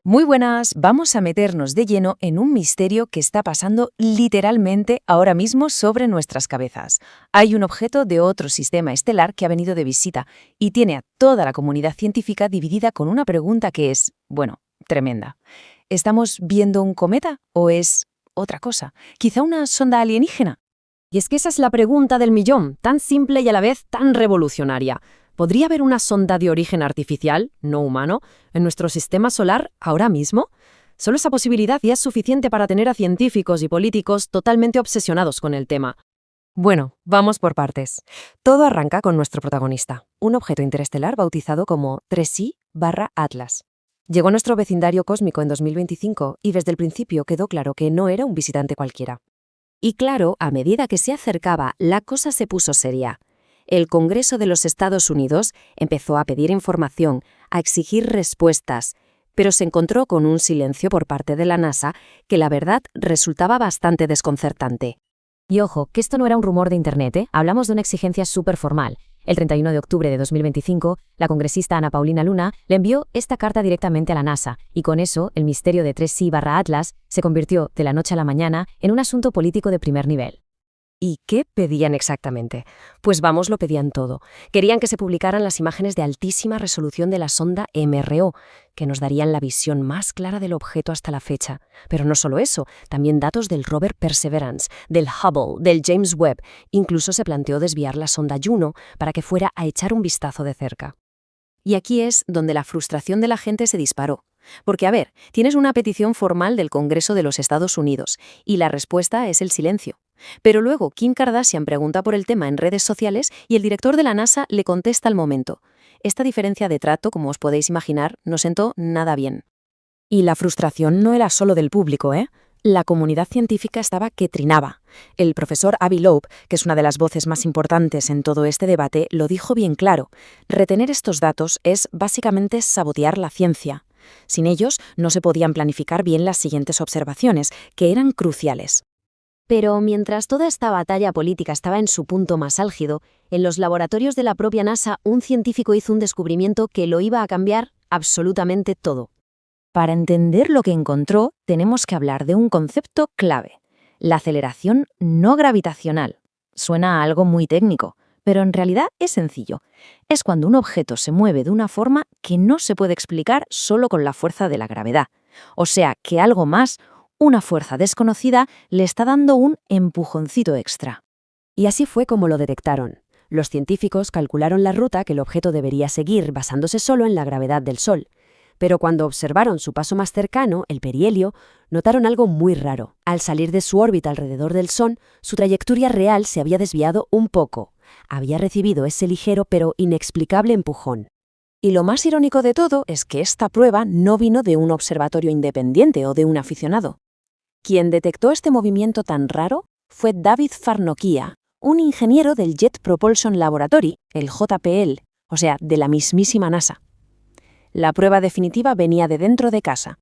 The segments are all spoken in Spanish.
Muy buenas, vamos a meternos de lleno en un misterio que está pasando literalmente ahora mismo sobre nuestras cabezas. Hay un objeto de otro sistema estelar que ha venido de visita y tiene a toda la comunidad científica dividida con una pregunta que es, bueno, tremenda. ¿Estamos viendo un cometa o es otra cosa? ¿Quizá una sonda alienígena? Y es que esa es la pregunta del millón, tan simple y a la vez tan revolucionaria. ¿Podría haber una sonda de origen artificial, no humano, en nuestro sistema solar ahora mismo? Solo esa posibilidad ya es suficiente para tener a científicos y políticos totalmente obsesionados con el tema. Bueno, vamos por partes. Todo arranca con nuestro protagonista, un objeto interestelar bautizado como 3I/Atlas. Llegó a nuestro vecindario cósmico en 2025 y desde el principio quedó claro que no era un visitante cualquiera. Y claro, a medida que se acercaba, la cosa se puso seria. El Congreso de los Estados Unidos empezó a pedir información, a exigir respuestas, pero se encontró con un silencio por parte de la NASA que la verdad resultaba bastante desconcertante. Y ojo, que esto no era un rumor de Internet, ¿eh? Hablamos de una exigencia súper formal. El 31 de octubre de 2025, la congresista Ana Paulina Luna le envió esta carta directamente a la NASA, y con eso el misterio de 3I/Atlas se convirtió de la noche a la mañana en un asunto político de primer nivel. ¿Y qué pedían exactamente? Pues vamos, lo pedían todo. Querían que se publicaran las imágenes de altísima resolución de la sonda MRO, que nos darían la visión más clara del objeto hasta la fecha. Pero no solo eso, también datos del rover Perseverance, del Hubble, del James Webb. Incluso se planteó desviar la sonda Juno para que fuera a echar un vistazo de cerca. Y aquí es donde la frustración de la gente se disparó. Porque, a ver, tienes una petición formal del Congreso de los Estados Unidos y la respuesta es el silencio. Pero luego Kim Kardashian pregunta por el tema en redes sociales y el director de la NASA le contesta al momento. Esta diferencia de trato, como os podéis imaginar, no sentó nada bien. Y la frustración no era solo del público, ¿eh? La comunidad científica estaba que trinaba. El profesor Avi Loeb, que es una de las voces más importantes en todo este debate, lo dijo bien claro. Retener estos datos es básicamente sabotear la ciencia. Sin ellos no se podían planificar bien las siguientes observaciones, que eran cruciales. Pero mientras toda esta batalla política estaba en su punto más álgido, en los laboratorios de la propia NASA un científico hizo un descubrimiento que lo iba a cambiar absolutamente todo. Para entender lo que encontró, tenemos que hablar de un concepto clave: la aceleración no gravitacional. Suena a algo muy técnico, pero en realidad es sencillo. Es cuando un objeto se mueve de una forma que no se puede explicar solo con la fuerza de la gravedad. O sea, que algo más, una fuerza desconocida, le está dando un empujoncito extra. Y así fue como lo detectaron. Los científicos calcularon la ruta que el objeto debería seguir basándose solo en la gravedad del Sol. Pero cuando observaron su paso más cercano, el perihelio, notaron algo muy raro. Al salir de su órbita alrededor del Sol, su trayectoria real se había desviado un poco. Había recibido ese ligero pero inexplicable empujón. Y lo más irónico de todo es que esta prueba no vino de un observatorio independiente o de un aficionado. Quien detectó este movimiento tan raro fue David Farnokia, un ingeniero del Jet Propulsion Laboratory, el JPL, o sea, de la mismísima NASA. La prueba definitiva venía de dentro de casa.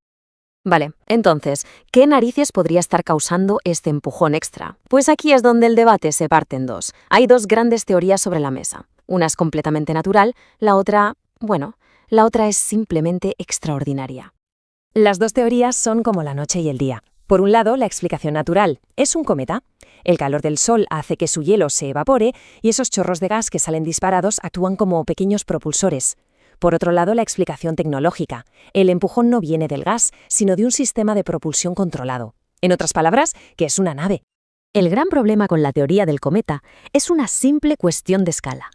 Vale, entonces, ¿qué narices podría estar causando este empujón extra? Pues aquí es donde el debate se parte en dos. Hay dos grandes teorías sobre la mesa. Una es completamente natural, la otra es simplemente extraordinaria. Las dos teorías son como la noche y el día. Por un lado, la explicación natural es un cometa. El calor del Sol hace que su hielo se evapore y esos chorros de gas que salen disparados actúan como pequeños propulsores. Por otro lado, la explicación tecnológica. El empujón no viene del gas, sino de un sistema de propulsión controlado. En otras palabras, que es una nave. El gran problema con la teoría del cometa es una simple cuestión de escala.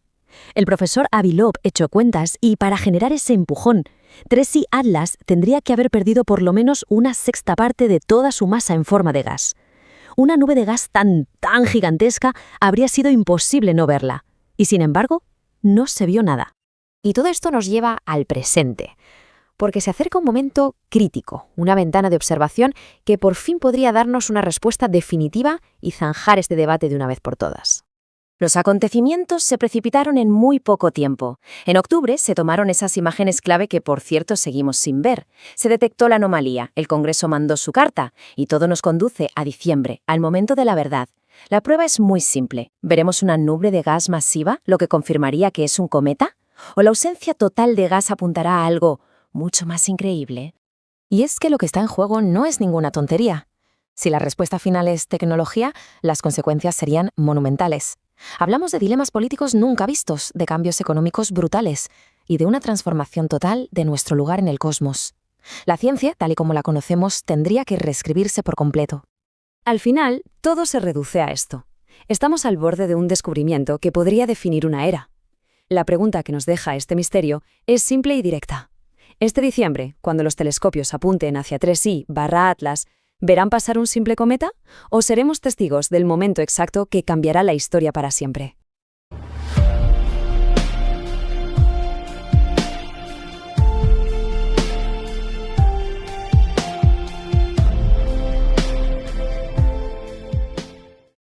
El profesor Avi Loeb echó cuentas y para generar ese empujón, 3I/Atlas tendría que haber perdido por lo menos una sexta parte de toda su masa en forma de gas. Una nube de gas tan gigantesca habría sido imposible no verla. Y sin embargo, no se vio nada. Y todo esto nos lleva al presente, porque se acerca un momento crítico, una ventana de observación que por fin podría darnos una respuesta definitiva y zanjar este debate de una vez por todas. Los acontecimientos se precipitaron en muy poco tiempo. En octubre se tomaron esas imágenes clave que, por cierto, seguimos sin ver. Se detectó la anomalía, el Congreso mandó su carta, y todo nos conduce a diciembre, al momento de la verdad. La prueba es muy simple. ¿Veremos una nube de gas masiva, lo que confirmaría que es un cometa? ¿O la ausencia total de gas apuntará a algo mucho más increíble? Y es que lo que está en juego no es ninguna tontería. Si la respuesta final es tecnología, las consecuencias serían monumentales. Hablamos de dilemas políticos nunca vistos, de cambios económicos brutales y de una transformación total de nuestro lugar en el cosmos. La ciencia, tal y como la conocemos, tendría que reescribirse por completo. Al final, todo se reduce a esto. Estamos al borde de un descubrimiento que podría definir una era. La pregunta que nos deja este misterio es simple y directa. Este diciembre, cuando los telescopios apunten hacia 3i/Atlas, ¿verán pasar un simple cometa? ¿O seremos testigos del momento exacto que cambiará la historia para siempre?